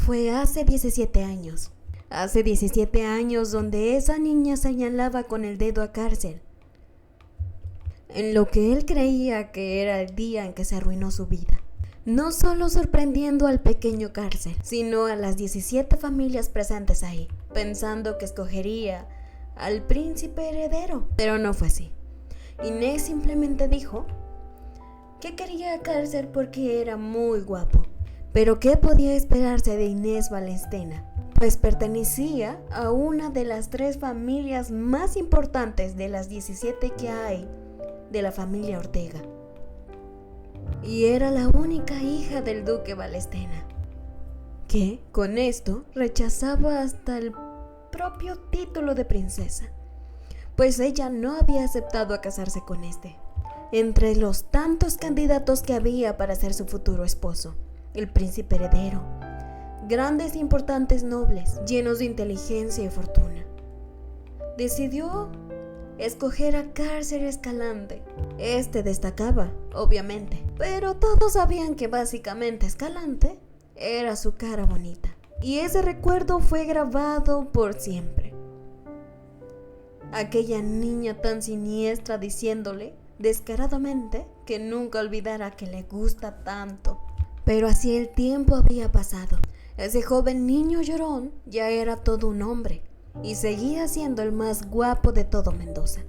Fue hace 17 años. Hace 17 años donde esa niña señalaba con el dedo a Cárcel, en lo que él creía que era el día en que se arruinó su vida. No solo sorprendiendo al pequeño Cárcel, sino a las 17 familias presentes ahí, pensando que escogería al príncipe heredero. Pero no fue así. Inés simplemente dijo que quería a Cárcel porque era muy guapo. Pero ¿qué podía esperarse de Inés Vallenstena? Pues pertenecía a una de las 3 familias más importantes de las 17 que hay de la familia Ortega. Y era la única hija del duque Vallenstena, que con esto rechazaba hasta el propio título de princesa, pues ella no había aceptado a casarse con este. Entre los tantos candidatos que había para ser su futuro esposo, el príncipe heredero, grandes e importantes nobles, llenos de inteligencia y fortuna, decidió escoger a Cárcel Escalante. Este destacaba, obviamente, pero todos sabían que básicamente Escalante era su cara bonita. Y ese recuerdo fue grabado por siempre. Aquella niña tan siniestra diciéndole descaradamente que nunca olvidara que le gusta tanto. Pero así el tiempo había pasado. Ese joven niño llorón ya era todo un hombre y seguía siendo el más guapo de todo Mendoza.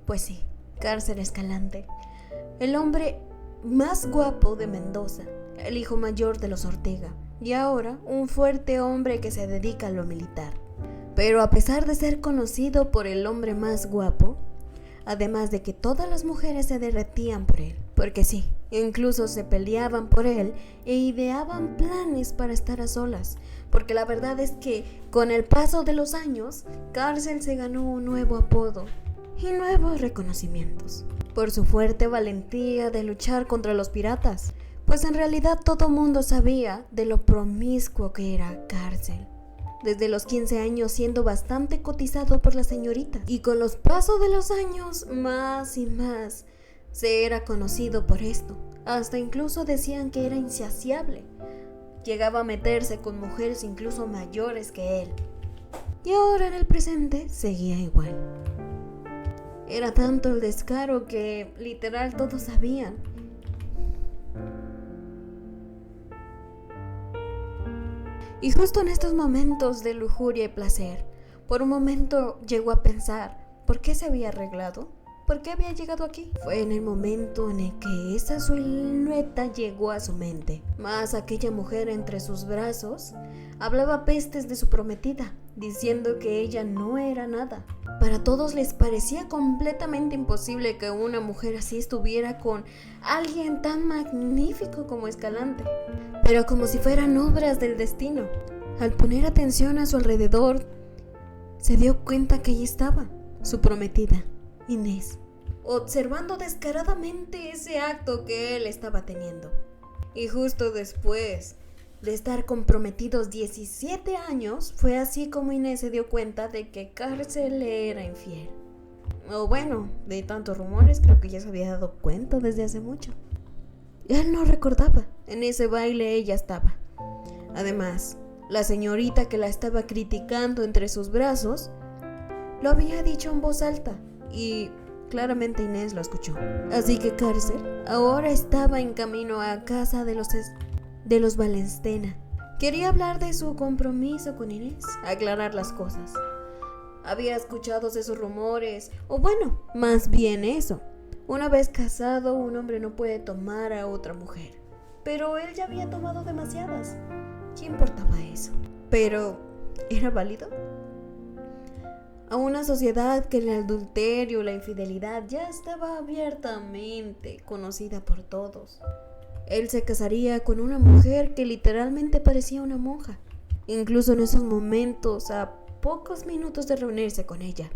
Pues sí, Cárcel Escalante, el hombre más guapo de Mendoza, el hijo mayor de los Ortega, y ahora un fuerte hombre que se dedica a lo militar. Pero a pesar de ser conocido por el hombre más guapo, además de que todas las mujeres se derretían por él, porque sí, incluso se peleaban por él e ideaban planes para estar a solas, porque la verdad es que con el paso de los años, Cárcel se ganó un nuevo apodo y nuevos reconocimientos por su fuerte valentía de luchar contra los piratas, pues en realidad todo mundo sabía de lo promiscuo que era Cárcel. Desde los 15 años siendo bastante cotizado por las señoritas, y con los pasos de los años más y más se era conocido por esto. Hasta incluso decían que era insaciable. Llegaba a meterse con mujeres incluso mayores que él. Y ahora en el presente seguía igual. Era tanto el descaro que literal todos sabían. Y justo en estos momentos de lujuria y placer, por un momento llegó a pensar, ¿por qué se había arreglado? ¿Por qué había llegado aquí? Fue en el momento en el que esa silueta llegó a su mente, más aquella mujer entre sus brazos hablaba pestes de su prometida, diciendo que ella no era nada. Para todos les parecía completamente imposible que una mujer así estuviera con alguien tan magnífico como Escalante, pero como si fueran obras del destino. Al poner atención a su alrededor, se dio cuenta que allí estaba su prometida, Inés, observando descaradamente ese acto que él estaba teniendo. Y justo después de estar comprometidos 17 años, fue así como Inés se dio cuenta de que Cárcel le era infiel. O bueno, de tantos rumores, creo que ya se había dado cuenta desde hace mucho. Él no recordaba, en ese baile ella estaba. Además, la señorita que la estaba criticando entre sus brazos lo había dicho en voz alta y claramente Inés lo escuchó. Así que Cárcel ahora estaba en camino a casa de los Vallenstena. Quería hablar de su compromiso con Inés, aclarar las cosas. Había escuchado esos rumores, o bueno, más bien eso. Una vez casado, un hombre no puede tomar a otra mujer. Pero él ya había tomado demasiadas. ¿Qué importaba eso? Pero, ¿era válido? A una sociedad que el adulterio, la infidelidad ya estaba abiertamente conocida por todos. Él se casaría con una mujer que literalmente parecía una monja, incluso en esos momentos, a pocos minutos de reunirse con ella.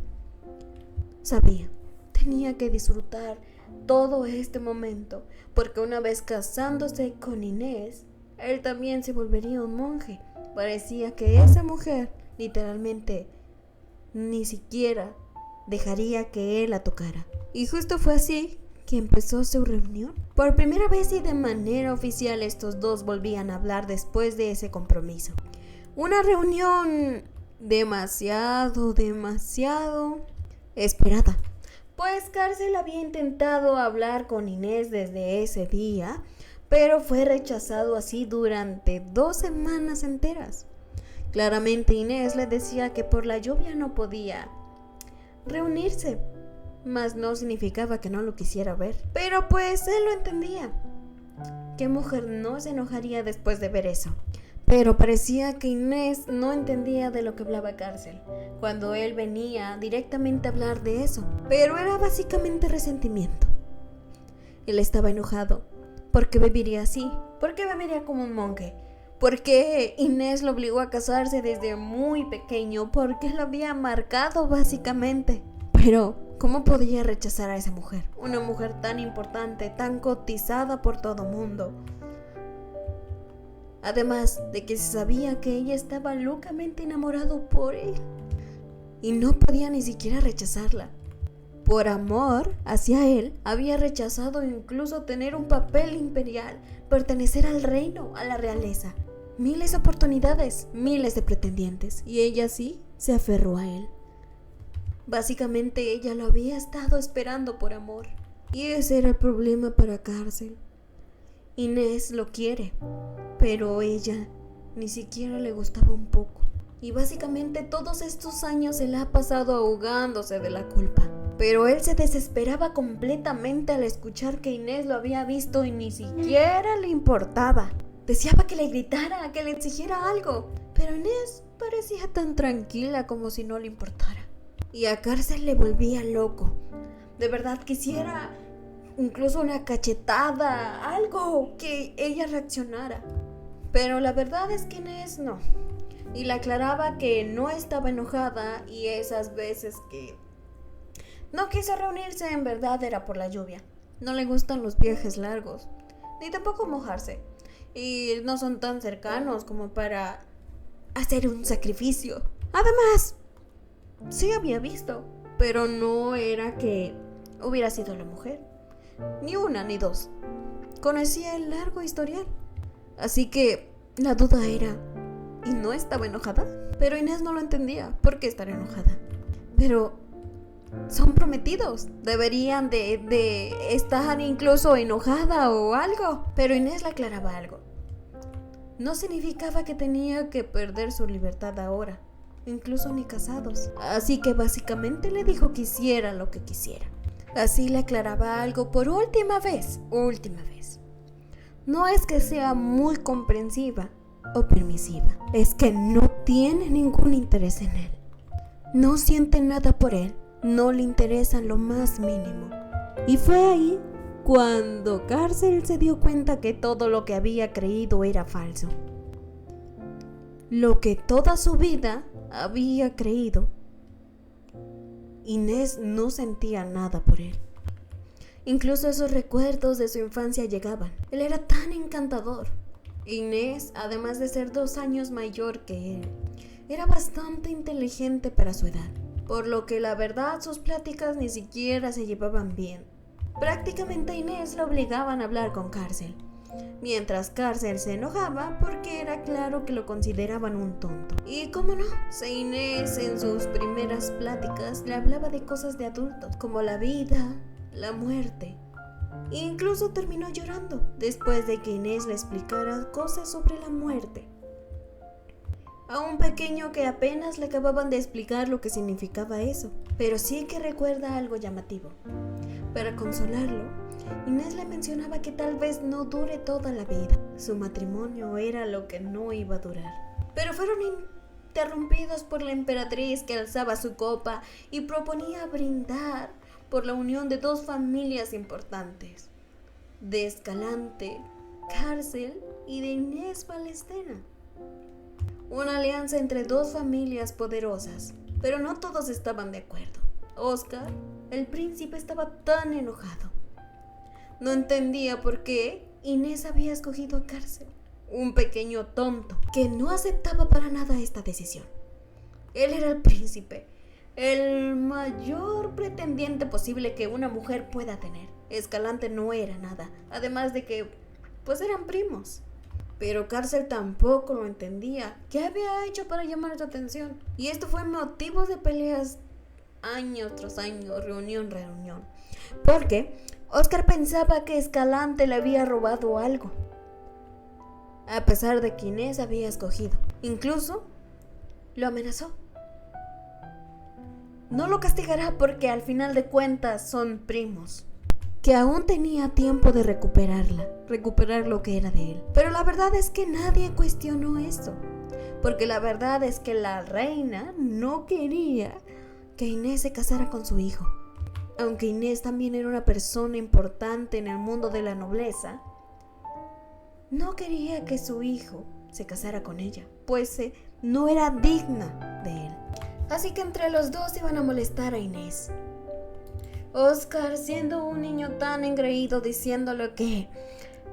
Sabía, tenía que disfrutar todo este momento, porque una vez casándose con Inés, él también se volvería un monje. Parecía que esa mujer, literalmente, ni siquiera dejaría que él la tocara. Y justo fue así que empezó su reunión. Por primera vez y de manera oficial estos dos volvían a hablar después de ese compromiso. Una reunión demasiado esperada. Pues Cárcel había intentado hablar con Inés desde ese día, pero fue rechazado así durante 2 semanas enteras. Claramente Inés le decía que por la lluvia no podía reunirse, mas no significaba que no lo quisiera ver. Pero pues él lo entendía. ¿Qué mujer no se enojaría después de ver eso? Pero parecía que Inés no entendía de lo que hablaba Cárcel, cuando él venía directamente a hablar de eso. Pero era básicamente resentimiento. Él estaba enojado. ¿Por qué viviría así? ¿Por qué viviría como un monje? ¿Por qué Inés lo obligó a casarse desde muy pequeño? ¿Por qué lo había marcado básicamente? Pero, ¿cómo podía rechazar a esa mujer? Una mujer tan importante, tan cotizada por todo mundo. Además de que se sabía que ella estaba locamente enamorado por él. Y no podía ni siquiera rechazarla. Por amor hacia él, había rechazado incluso tener un papel imperial, pertenecer al reino, a la realeza. Miles de oportunidades, miles de pretendientes. Y ella sí se aferró a él. Básicamente ella lo había estado esperando por amor. Y ese era el problema para Cárcel. Inés lo quiere, pero ella ni siquiera le gustaba un poco. Y básicamente todos estos años se la ha pasado ahogándose de la culpa. Pero él se desesperaba completamente al escuchar que Inés lo había visto y ni siquiera le importaba. Deseaba que le gritara, que le exigiera algo. Pero Inés parecía tan tranquila como si no le importara. Y a Cárcel le volvía loco. De verdad quisiera incluso una cachetada, algo que ella reaccionara. Pero la verdad es que Inés no. Y le aclaraba que no estaba enojada y esas veces que no quiso reunirse en verdad era por la lluvia. No le gustan los viajes largos, ni tampoco mojarse. Y no son tan cercanos como para hacer un sacrificio. Además, sí había visto, pero no era que hubiera sido la mujer. Ni una ni dos. Conocía el largo historial. Así que la duda era, ¿y no estaba enojada? Pero Inés no lo entendía. ¿Por qué estar enojada? Pero son prometidos. Deberían de estar incluso enojada o algo. Pero Inés le aclaraba algo. No significaba que tenía que perder su libertad ahora. Incluso ni casados. Así que básicamente le dijo que hiciera lo que quisiera. Así le aclaraba algo por última vez. No es que sea muy comprensiva o permisiva. Es que no tiene ningún interés en él. No siente nada por él. No le interesa lo más mínimo. Y fue ahí cuando Cárcel se dio cuenta que todo lo que había creído era falso. Lo que toda su vida había creído. Inés no sentía nada por él. Incluso esos recuerdos de su infancia llegaban. Él era tan encantador. Inés, además de ser 2 años mayor que él, era bastante inteligente para su edad. Por lo que la verdad sus pláticas ni siquiera se llevaban bien. Prácticamente a Inés la obligaban a hablar con Cárcel. Mientras Cárcel se enojaba porque era claro que lo consideraban un tonto. Y cómo no, si Inés en sus primeras pláticas le hablaba de cosas de adultos, como la vida, la muerte. E incluso terminó llorando después de que Inés le explicara cosas sobre la muerte. A un pequeño que apenas le acababan de explicar lo que significaba eso, pero sí que recuerda algo llamativo. Para consolarlo, Inés le mencionaba que tal vez no dure toda la vida. Su matrimonio era lo que no iba a durar. Pero fueron interrumpidos por la emperatriz que alzaba su copa y proponía brindar por la unión de 2 familias importantes, de Escalante, Cárcel y de Inés Valestena. Una alianza entre 2 familias poderosas, pero no todos estaban de acuerdo. Oscar, el príncipe, estaba tan enojado. No entendía por qué Inés había escogido a Cárcel, un pequeño tonto que no aceptaba para nada esta decisión. Él era el príncipe, el mayor pretendiente posible que una mujer pueda tener. Escalante no era nada, además de que pues eran primos. Pero Cárcel tampoco lo entendía. ¿Qué había hecho para llamar su atención? Y esto fue motivo de peleas año tras año, reunión tras reunión. Porque Oscar pensaba que Escalante le había robado algo, a pesar de que Inés había escogido. Incluso lo amenazó. No lo castigará porque al final de cuentas son primos. Que aún tenía tiempo de recuperar lo que era de él. Pero la verdad es que nadie cuestionó esto. Porque la verdad es que la reina no quería que Inés se casara con su hijo. Aunque Inés también era una persona importante en el mundo de la nobleza, no quería que su hijo se casara con ella, pues no era digna de él. Así que entre los dos iban a molestar a Inés. Oscar, siendo un niño tan engreído, diciéndole que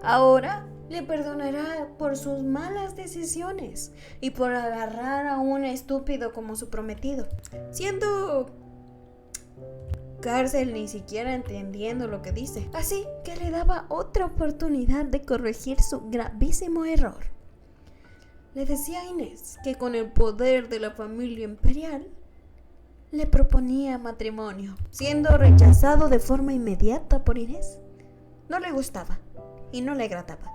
ahora le perdonará por sus malas decisiones y por agarrar a un estúpido como su prometido. Siendo Cárcel ni siquiera entendiendo lo que dice. Así que le daba otra oportunidad de corregir su gravísimo error. Le decía a Inés que con el poder de la familia imperial le proponía matrimonio, siendo rechazado de forma inmediata por Inés. No le gustaba y no le agradaba,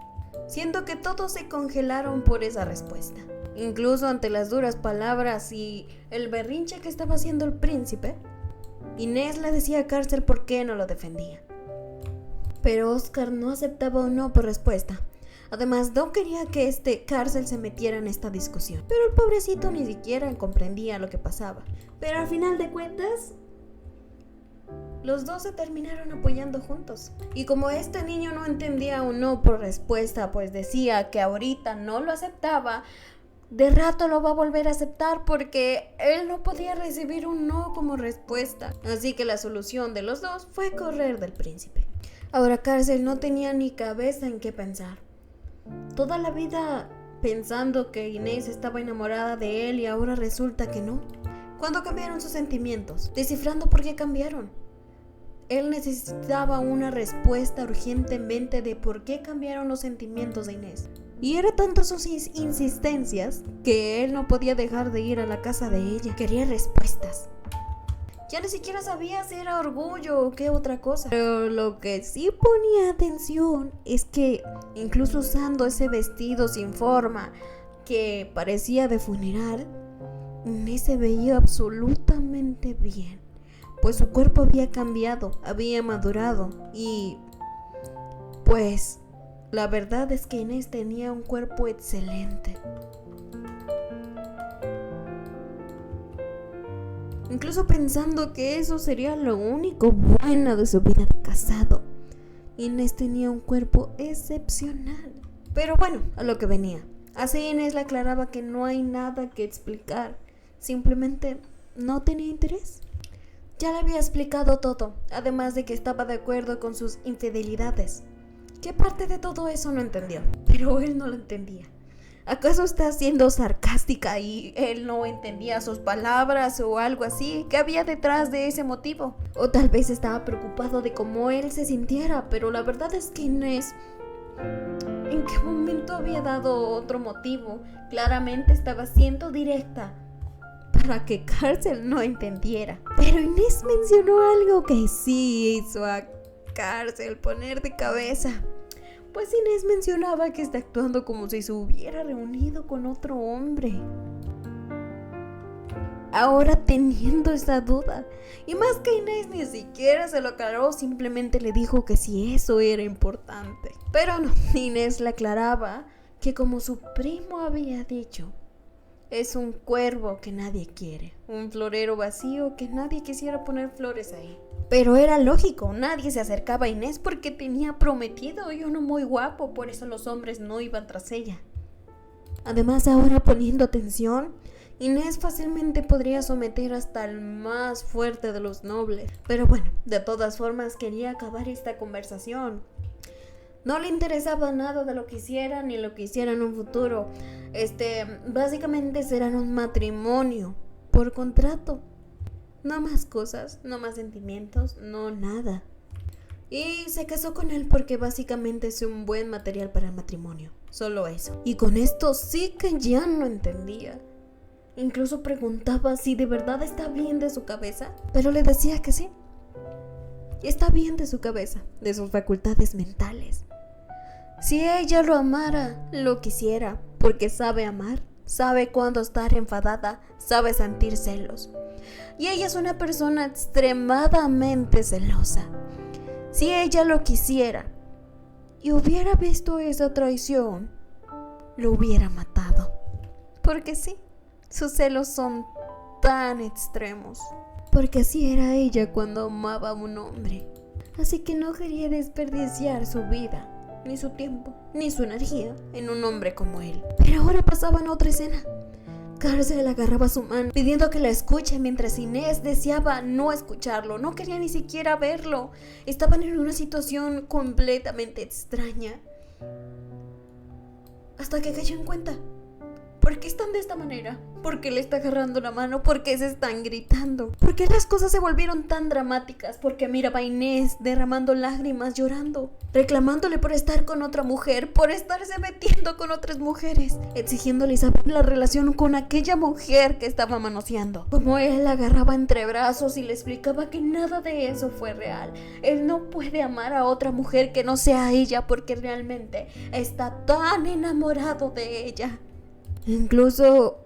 siendo que todos se congelaron por esa respuesta. Incluso ante las duras palabras y el berrinche que estaba haciendo el príncipe, Inés le decía a Cárcel por qué no lo defendía. Pero Oscar no aceptaba un no por respuesta. Además, no quería que Cárcel se metiera en esta discusión. Pero el pobrecito ni siquiera comprendía lo que pasaba. Pero al final de cuentas, los dos se terminaron apoyando juntos. Y como este niño no entendía un no por respuesta, pues decía que ahorita no lo aceptaba, de rato lo va a volver a aceptar porque él no podía recibir un no como respuesta. Así que la solución de los dos fue correr del príncipe. Ahora Cárcel no tenía ni cabeza en qué pensar. Toda la vida pensando que Inés estaba enamorada de él y ahora resulta que no. ¿Cuándo cambiaron sus sentimientos? Descifrando por qué cambiaron. Él necesitaba una respuesta urgentemente de por qué cambiaron los sentimientos de Inés. Y era tanto sus insistencias que él no podía dejar de ir a la casa de ella. Quería respuestas. Ya ni siquiera sabía si era orgullo o qué otra cosa. Pero lo que sí ponía atención es que incluso usando ese vestido sin forma que parecía de funeral, Inés se veía absolutamente bien. Pues su cuerpo había cambiado, había madurado y pues la verdad es que Inés tenía un cuerpo excelente. Incluso pensando que eso sería lo único bueno de su vida de casado, Inés tenía un cuerpo excepcional. Pero bueno, a lo que venía. Así Inés le aclaraba que no hay nada que explicar. Simplemente no tenía interés. Ya le había explicado todo, además de que estaba de acuerdo con sus infidelidades. ¿Qué parte de todo eso no entendió? Pero él no lo entendía. ¿Acaso está siendo sarcástica y él no entendía sus palabras o algo así? ¿Qué había detrás de ese motivo? O tal vez estaba preocupado de cómo él se sintiera, pero la verdad es que Inés, ¿en qué momento había dado otro motivo? Claramente estaba siendo directa para que Cárcel no entendiera. Pero Inés mencionó algo que sí hizo a Cárcel poner de cabeza. Pues Inés mencionaba que está actuando como si se hubiera reunido con otro hombre. Ahora teniendo esa duda. Y más que Inés ni siquiera se lo aclaró, simplemente le dijo que si eso era importante. Pero no, Inés le aclaraba que como su primo había dicho, es un cuervo que nadie quiere, un florero vacío que nadie quisiera poner flores ahí. Pero era lógico, nadie se acercaba a Inés porque tenía prometido y uno muy guapo, por eso los hombres no iban tras ella. Además, ahora poniendo atención, Inés fácilmente podría someter hasta el más fuerte de los nobles. Pero bueno, de todas formas quería acabar esta conversación. No le interesaba nada de lo que hicieran ni lo que hicieran en un futuro. Básicamente serán un matrimonio por contrato. No más cosas, no más sentimientos, no nada. y se casó con él porque básicamente es un buen material para el matrimonio. Solo eso. Y con esto sí que ya no entendía. Incluso preguntaba si de verdad está bien de su cabeza, pero le decía que sí. Está bien de su cabeza, de sus facultades mentales. Si ella lo amara, lo quisiera, porque sabe amar, sabe cuándo estar enfadada, sabe sentir celos. Y ella es una persona extremadamente celosa. Si ella lo quisiera y hubiera visto esa traición, lo hubiera matado. Porque sí, sus celos son tan extremos. Porque así era ella cuando amaba a un hombre. Así que no quería desperdiciar su vida, ni su tiempo, ni su energía en un hombre como él. Pero ahora pasaba en otra escena. Carcel agarraba su mano pidiendo que la escuche mientras Inés deseaba no escucharlo, no quería ni siquiera verlo. Estaban en una situación completamente extraña. Hasta que cayó en cuenta. ¿Por qué están de esta manera? ¿Por qué le está agarrando la mano? ¿Por qué se están gritando? ¿Por qué las cosas se volvieron tan dramáticas? Porque miraba a Inés derramando lágrimas, llorando, reclamándole por estar con otra mujer, por estarse metiendo con otras mujeres, exigiéndole saber la relación con aquella mujer que estaba manoseando. Como él la agarraba entre brazos y le explicaba que nada de eso fue real. Él no puede amar a otra mujer que no sea ella porque realmente está tan enamorado de ella. Incluso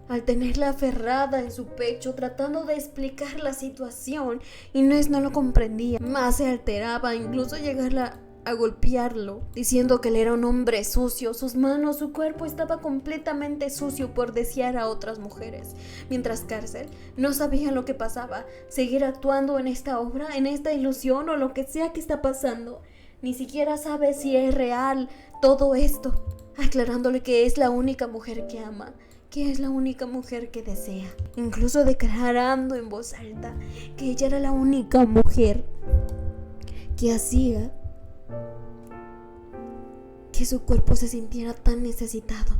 al tenerla aferrada en su pecho, tratando de explicar la situación, Inés no lo comprendía. Más se alteraba, incluso llegarla a golpearlo, diciendo que él era un hombre sucio. Sus manos, su cuerpo estaba completamente sucio por desear a otras mujeres. Mientras Carcel no sabía lo que pasaba, seguir actuando en esta obra, en esta ilusión o lo que sea que está pasando. Ni siquiera sabe si es real todo esto. Aclarándole que es la única mujer que ama, que es la única mujer que desea. Incluso declarando en voz alta que ella era la única mujer que hacía que su cuerpo se sintiera tan necesitado.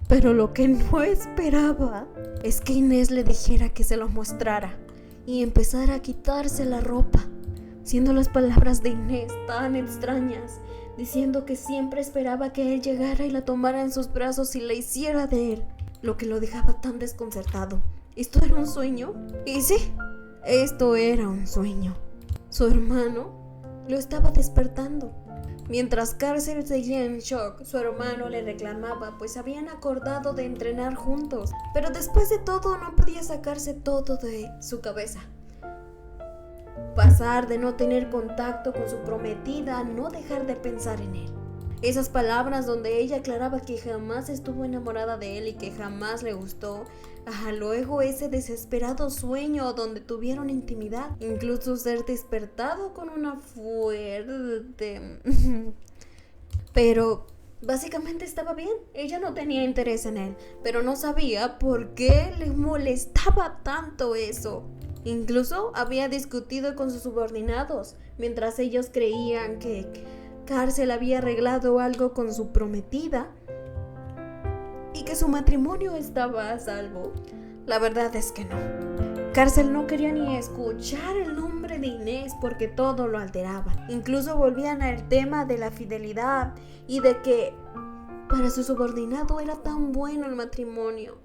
Pero lo que no esperaba es que Inés le dijera que se lo mostrara y empezara a quitarse la ropa, siendo las palabras de Inés tan extrañas, diciendo que siempre esperaba que él llegara y la tomara en sus brazos y la hiciera de él, lo que lo dejaba tan desconcertado. ¿Esto era un sueño? Y sí, esto era un sueño. Su hermano lo estaba despertando. Mientras Carcel seguía en shock, su hermano le reclamaba, pues habían acordado de entrenar juntos, pero después de todo no podía sacarse todo de su cabeza. Pasar de no tener contacto con su prometida a no dejar de pensar en él. Esas palabras donde ella aclaraba que jamás estuvo enamorada de él y que jamás le gustó. Luego ese desesperado sueño donde tuvieron intimidad. Incluso ser despertado con una fuerte... Pero básicamente estaba bien. Ella no tenía interés en él, pero no sabía por qué le molestaba tanto eso. Incluso había discutido con sus subordinados, mientras ellos creían que Carcel había arreglado algo con su prometida y que su matrimonio estaba a salvo. La verdad es que no. Carcel no quería ni escuchar el nombre de Inés porque todo lo alteraba. Incluso volvían al tema de la fidelidad y de que para su subordinado era tan bueno el matrimonio,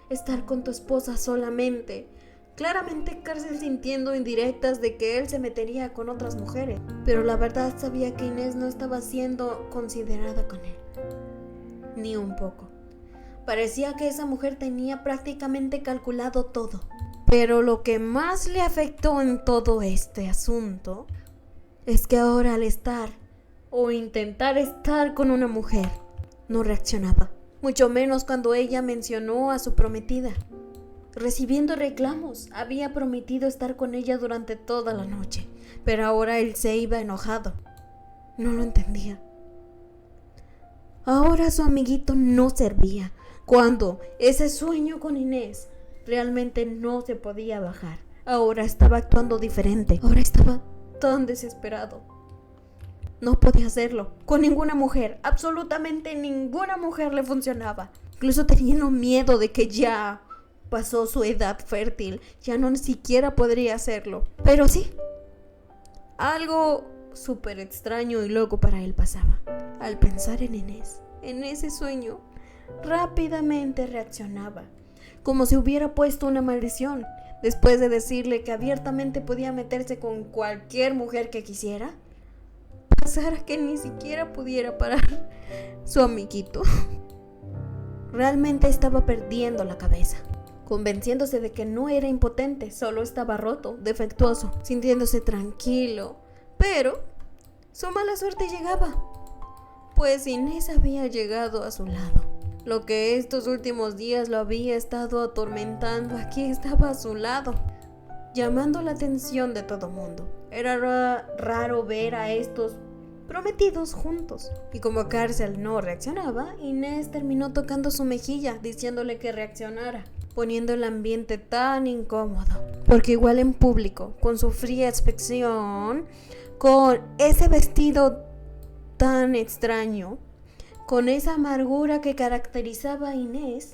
estar con tu esposa solamente. Claramente Carcel sintiendo indirectas de que él se metería con otras mujeres, pero la verdad sabía que Inés no estaba siendo considerada con él, ni un poco. Parecía que esa mujer tenía prácticamente calculado todo. Pero lo que más le afectó en todo este asunto es que ahora al estar o intentar estar con una mujer, no reaccionaba, mucho menos cuando ella mencionó a su prometida. Recibiendo reclamos, había prometido estar con ella durante toda la noche, pero ahora él se iba enojado. No lo entendía. Ahora su amiguito no servía, cuando ese sueño con Inés realmente no se podía bajar. Ahora estaba actuando diferente, ahora estaba tan desesperado. No podía hacerlo con ninguna mujer, absolutamente ninguna mujer le funcionaba. Incluso teniendo miedo de que ya pasó su edad fértil, ya no ni siquiera podría hacerlo. Pero sí, Algo súper extraño y loco para él pasaba. Al pensar en Inés, en ese sueño, rápidamente reaccionaba, como si hubiera puesto una maldición. Después de decirle que abiertamente podía meterse con cualquier mujer que quisiera, pasara que ni siquiera pudiera parar su amiguito. Realmente estaba perdiendo la cabeza, convenciéndose de que no era impotente, solo estaba roto, defectuoso, sintiéndose tranquilo. Pero su mala suerte llegaba, pues Inés había llegado a su lado. Lo que estos últimos días lo había estado atormentando, aquí estaba a su lado, llamando la atención de todo mundo. Era raro ver a estos prometidos juntos. Y como Carcel no reaccionaba, Inés terminó tocando su mejilla, diciéndole que reaccionara, poniendo el ambiente tan incómodo. Porque igual en público, con su fría expresión, con ese vestido tan extraño, con esa amargura que caracterizaba a Inés,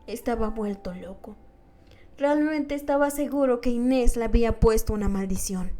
estaba vuelto loco. Realmente estaba seguro que Inés le había puesto una maldición.